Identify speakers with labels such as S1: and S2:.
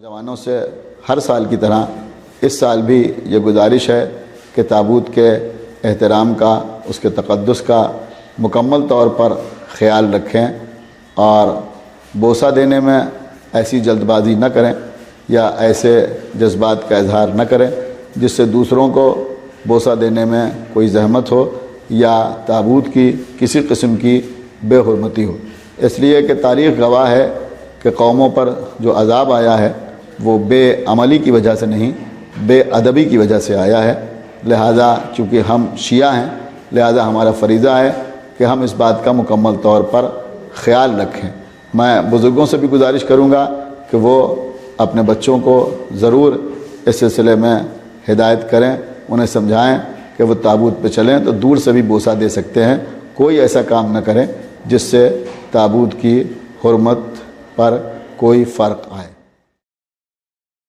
S1: نوجوانوں سے ہر سال کی طرح اس سال بھی یہ گزارش ہے کہ تابوت کے احترام کا، اس کے تقدس کا مکمل طور پر خیال رکھیں اور بوسہ دینے میں ایسی جلد بازی نہ کریں یا ایسے جذبات کا اظہار نہ کریں جس سے دوسروں کو بوسہ دینے میں کوئی زحمت ہو یا تابوت کی کسی قسم کی بے حرمتی ہو۔ اس لیے کہ تاریخ گواہ ہے کہ قوموں پر جو عذاب آیا ہے وہ بے عملی کی وجہ سے نہیں، بے ادبی کی وجہ سے آیا ہے۔ لہٰذا چونکہ ہم شیعہ ہیں، لہٰذا ہمارا فریضہ ہے کہ ہم اس بات کا مکمل طور پر خیال رکھیں۔ میں بزرگوں سے بھی گزارش کروں گا کہ وہ اپنے بچوں کو ضرور اس سلسلے میں ہدایت کریں، انہیں سمجھائیں کہ وہ تابوت پہ چلیں تو دور سے بھی بوسہ دے سکتے ہیں۔ کوئی ایسا کام نہ کریں جس سے تابوت کی حرمت پر کوئی فرق آئے۔